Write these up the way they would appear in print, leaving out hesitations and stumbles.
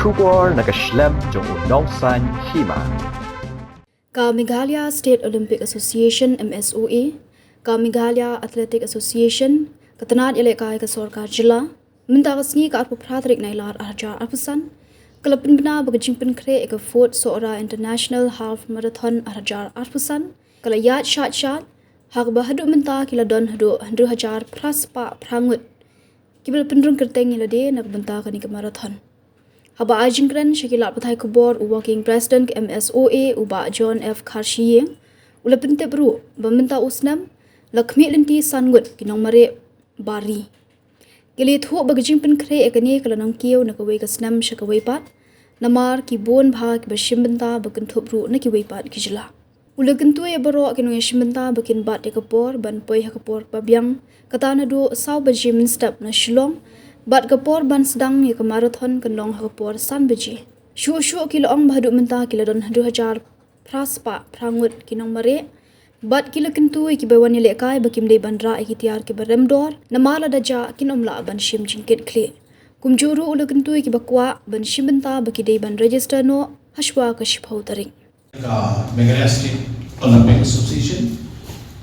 Shubor nakaslem jong unongsan Hima. Ka Meghalaya State Olympic Association MSOA, ka Meghalaya Athletic Association, katanad ilekai ka Sorka Jila, minta kasngi ka arpu pratrik na ilar Hajar Arpusan, kalapin bina bagajingpin kre ka Fort Sohra International Half Marathon Hajar Arpusan, kalayat shat, hak bahadu minta kila don hadu 100,000 pras pa prangut, kibal Pynrung Kyrteng ilade nak benta ka ni ka marathon. Haba ajingkran syakilat patai kubor working president ke MSOA uba John F. Karshiyeng ula pinte beru meminta usnam lakmi linti sangut kinong mare bari. Gili thu bagajing pen kre ekani kalanang kiyo nakaway kasnam syakaway pat namar ki bon bha ki bashim benta bakin thubru na ki way pat ki jila. Ula gentuy baro kinong yashim benta bakin bat ekapor ban poi hakapor pabyang katana do saw bajim step na Shillong bat kapor ban sedang ya ke marathon kendong kapor san beji. Syuk kilo ong bahaduk mentah kila don 100,000 pras pa prangut kinong mare. Bat kila kentu ki bawan ni lekai bakim dei bandra ki tiar ki baremdor namala daja kinom la ban shim jingkit kle. Kumjuru ula kentu ki bakwa ban shim benta baki dei ban register no hashwa ka shipau taring. Ka Meghalaya State Olympic Association,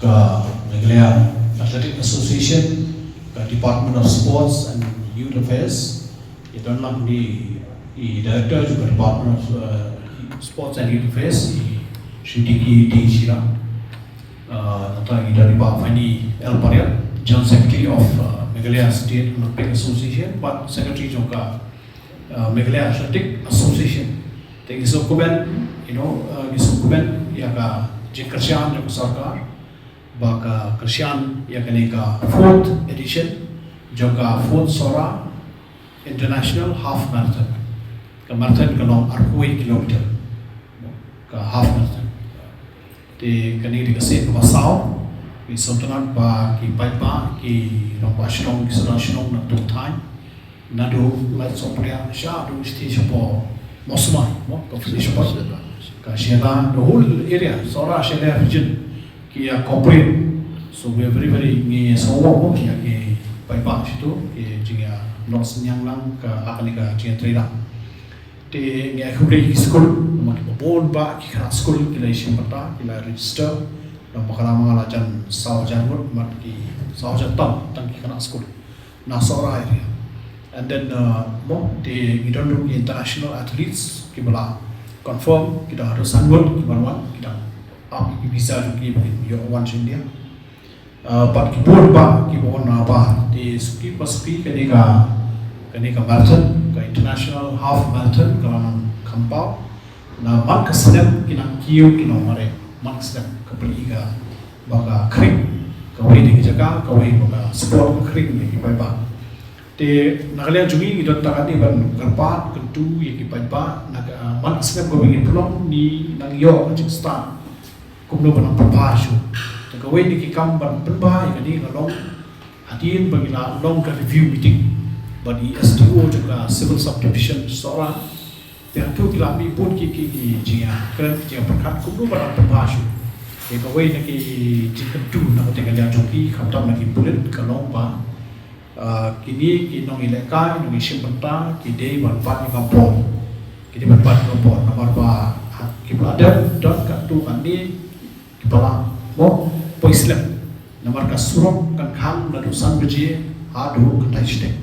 ka Meghalaya Athletic Association, ka Department of Sports and Youth Affairs, itu adalah di Director juga Department of Sports and Youth Affairs, Shindiki di Shira, atau dari Pak Fani El Pariat, General Secretary of Meghalaya State Olympic Association, Pak Secretary juga Meghalaya Athletic Association. Tapi dokumen, dokumen yang kerjaan yang sarkar, baka kerjaan yang ka 4th edition. Juga Fort Sohra International Half Marathon. Ke marathon kalau 40 kilometer. Ke half marathon. Di kini dikasih ke Basau, di Sultanat ba ki Paipa ki Nomba Shnong ki Sedang Shnong na Tutai. Nadu light sopria sha do stage po Mosmai, ke finish po. Ke Shela the whole area Sohra Shela region ki corporate. So we are very ni semua mo ki Paipa situ, jika non senyang lang ke akan ika jika terida. Di ni aku beri school, nama kita bon ba kita school kita isi mata kita register, nama kita mengalajan Hajar mat ki Hajar tang kita school, na Sohra area. And then di kita dulu international athletes kita confirm kita harus sanggup kita bisa juga bagi one India. Pat kibon ba kibon apa di suki paspi kenika marathon ke international half marathon kalau kampau na mak kesedap kinang kiu kinong mare mak sedap kepeliga baga kring kawai di jaga kawai baga sport kring ni kibai di nakalian jungi kita takani ban kerpat kentu yang kibai ba nak mak sedap kau ingin pulang ni nang yo ajik start kumno banang perpasyu kawai ni kikam ban berbahaya kini kalau hadirin bagilah long review meeting bagi SDO juga civil subdivision Sohra yang tu kami pun kiki jia kerana jia berkat kudu barang berbahaya kawai ni jika tu nak tinggal yang joki khatam lagi bulat kalau ba kini kinong ilekai nong isim benta kini berpat ni kampung nomor ba kibladan dan kartu kani kepala mo Islam namar ka surok kan kham na dosan beji adu kan stek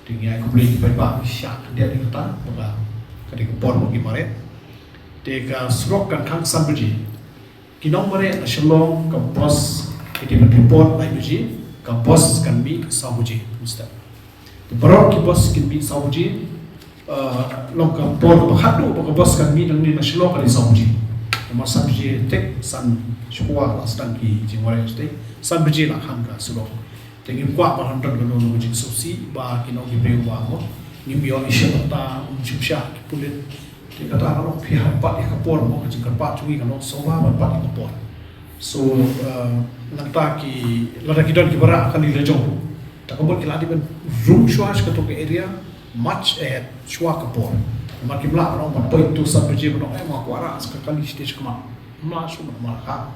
tinggal aku beli berapa syak dia di kota baga kadi kupor bagi mare te ka surok kan kham san beji kinong mare na Shillong ka bos kiti report by beji ka bos kan bi sabuji ustad te baro ki bos kan bi sabuji long ka por ba hadu ba bos kan bi nang ni na Shillong ka sabuji masa biji tek san shukwa sedang ki jingwai stek san biji lah hangga sulok tengi kwa ba hantar gano no jing susi ba kino ki breu ba mo ni bio isya ta chupsha pulit te kata ro pihak pa ikapor mo jing karpa chui gano sowa ba pa ikapor so nanta ki lada ki don ki bara kan ile jong ta ko ki ladi ben room shwash ka to ke area much at shwa kapor makin mula orang berpoin tu sampai je orang mak kuara sekali stage kemana mula cuma malah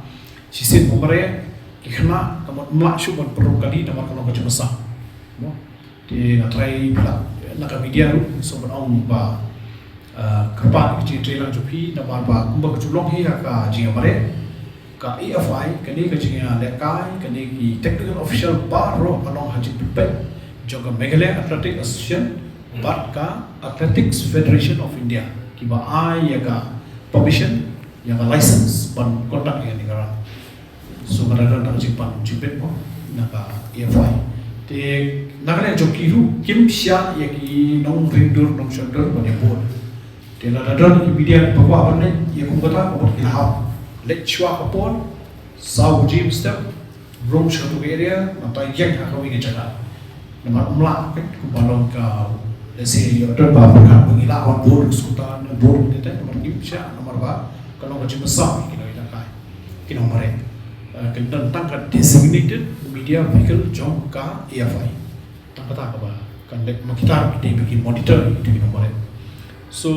sisin umre kena kamu mula cuma perlu kali nama kalau kerja besar di natrai bila nak media sobat orang ba kerpa kecil trailer jupi nama ba kumba kejulong hi ka jinga mare ka EFI kani ka jinga lekai kani ki technical official baro along haji pipet joga Meghalaya Athletic Association bat ka Athletics Federation of India Kiba ai yaga permission yaga license ban contact ya negara so kadang nak jimpan jipet mo naka EFI te nakale jokiru kim sia yaki nong rindur nong shoulder bani board te na dadon media bakwa banne yakum kata ko ilham lechwa kapon sau gym step room shatu area mata yang hakawi ke jaga nama umla ke kubalong ka lese yo ter ba ka pengila on board sultan board te nomor kimsha nomor ba kalau macam besar kino ida kai kino mare kendan tangka designated media vehicle jom ka EFI tangkata ka ba kan lek makitar kita bagi monitor itu kino mare so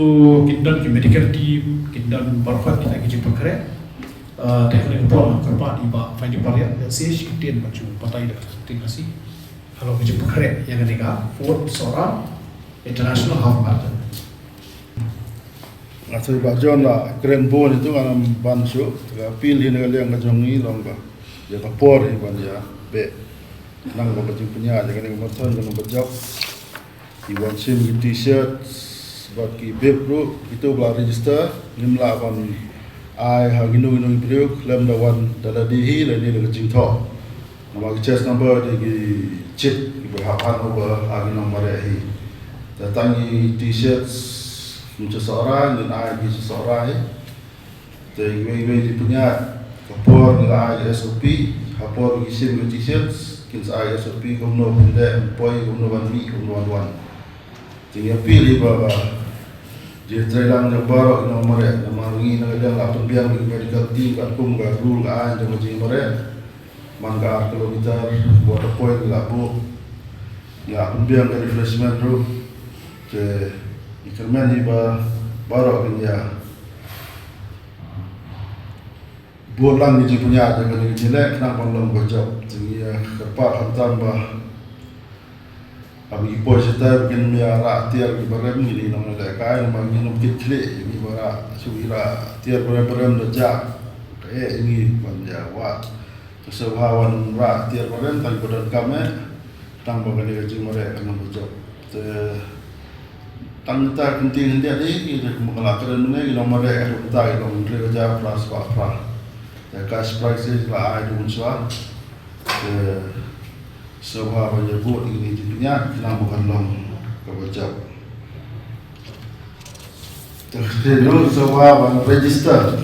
kendan ki medical team kendan barfat kita ki pakre teknik pol kerpa di ba finding Palat dan stage kitian maju patai dah tingasi kalau ki pakre yang ketiga Fort Sohra International Half Marathon. Asal bajon lah keren bon itu kan bansu, pilih negara yang kejongi longga, ya kapor ini ban ya be, nang baju punya, jangan yang marathon kan berjak, iwan sim t-shirt, bagi bib bro itu belah register, nimla kan ai haginu ibriuk, lem dawan daladihi lagi dengan jingtho, nama chest number di chip berhapan over haginu marahi. Datangi t-shirts macam Sohra dan ai di Sohra jadi we punya kapor dengan ai SOP kapor isi t-shirts kins ai SOP kumno benda poi kumno banmi kumno wan jadi pilih baba dia trailang yang baru nomor ngi nang ada biang di medical team kat kum ga rule ai dengan jing mare mangga kilometer buat poi labu ya biang dari refreshment room ke ikerman iba baru ya bulan ni punya dengan ni jelek nak belum bocor jadi kerpa hantam bah abi ipo cerita bikin miara tiar di barang ni nama lekai nama ni nom kecil ini bara suira tiar barang dejak ini banja wat kesehawan ra tiar barang tali badan kami tambah kali gaji mereka kena bocor tangta penting dia ni kita mengelakkan mana kita mereka kita kita mengerja plus apa ya cash prices lah ada unsur Sohra menyebut ini dunia kita bukan long kebocor terus Sohra register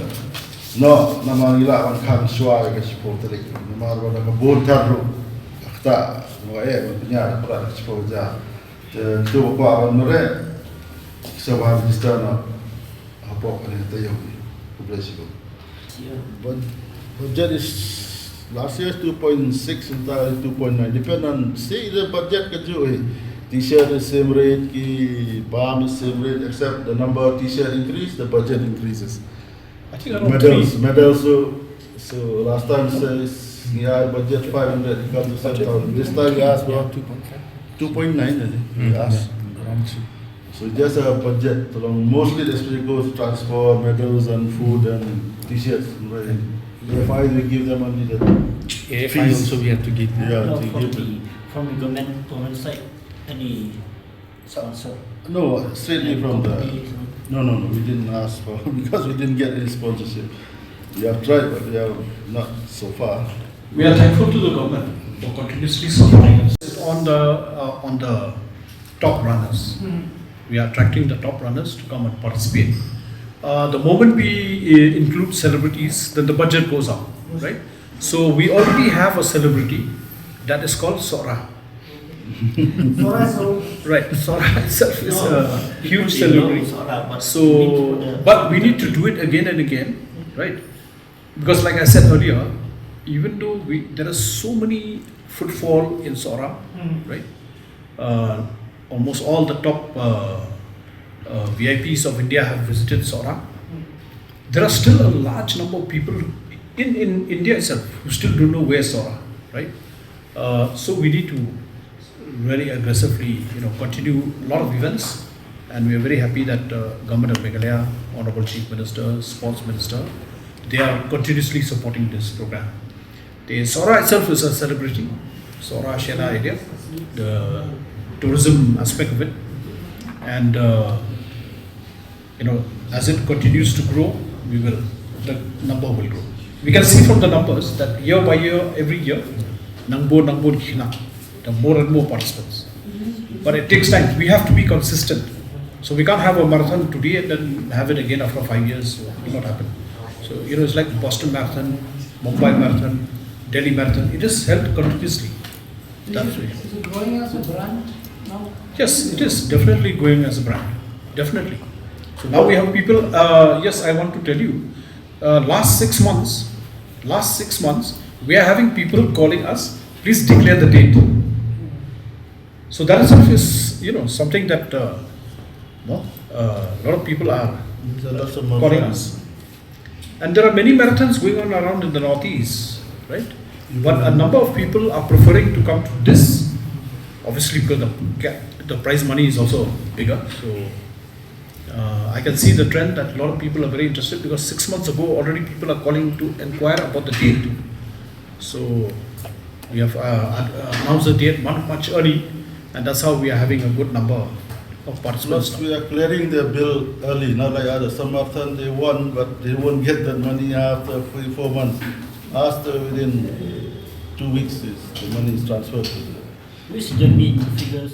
no nama gila kan suara ke supporter nama orang kebun taruh kita punya peran supporter tu apa mereka Sohra register na apa yang tayo publish ko. Budget is last year 2.6 until 2.9 depend on see the budget ka jo t-shirt is same rate ki balm is same rate except the number of t-shirt increase the budget increases. I think around medals so last time says yeah budget 500 it comes to 7,000 this time we asked about 2.9 I think we asked around 2. So just a budget, mostly the spirit goes to transport, medals and food and t-shirts. Right? EFI we give them only the EFI also we have to give. Yeah, No, to from give the government side, any sponsor. No, straightly from the. No, we didn't ask for because we didn't get any sponsorship. We have tried, but we have not so far. We are thankful to the government for continuously supporting us on the top runners. We are attracting the top runners to come and participate. The moment we include celebrities, then the budget goes up, right? So we already have a celebrity that is called Sohra. Right, Sohra itself is a huge celebrity. So, but we need to do it again and again, right? Because like I said earlier, even though there are so many footfall in Sohra, right? Almost all the top VIPs of India have visited Sohra. There are still a large number of people in India itself who still don't know where Sohra, right? So we need to very aggressively, continue a lot of events and we are very happy that Government of Meghalaya, Honorable Chief Minister, Sports Minister, they are continuously supporting this program. The Sohra itself is a celebrity, Sohra Shela area, the tourism aspect of it, and as it continues to grow, the number will grow. We can see from the numbers that year by year, every year, the more and more participants. But it takes time. We have to be consistent. So we can't have a marathon today and then have it again after 5 years. It will not happen. So it's like Boston Marathon, Mumbai Marathon, Delhi Marathon. It is held continuously. That's right. Is it growing as a brand now? Yes, it is definitely going as a brand. Definitely. So now we have people. Yes, I want to tell you. Last 6 months, we are having people calling us. Please declare the date. So that itself is, something that a lot of people are calling us. And there are many marathons going on around in the northeast, right? But a number of people are preferring to come to this, obviously because the prize money is also bigger. So I can see the trend that a lot of people are very interested, because 6 months ago already people are calling to inquire about the date. So we have announced the date much early, and that's how we are having a good number of participants. Plus, we are clearing their bill early, not like other some marathon they won, but they won't get that money after 3-4 months. After within 2 weeks, the money is transferred to them. Which the mean figures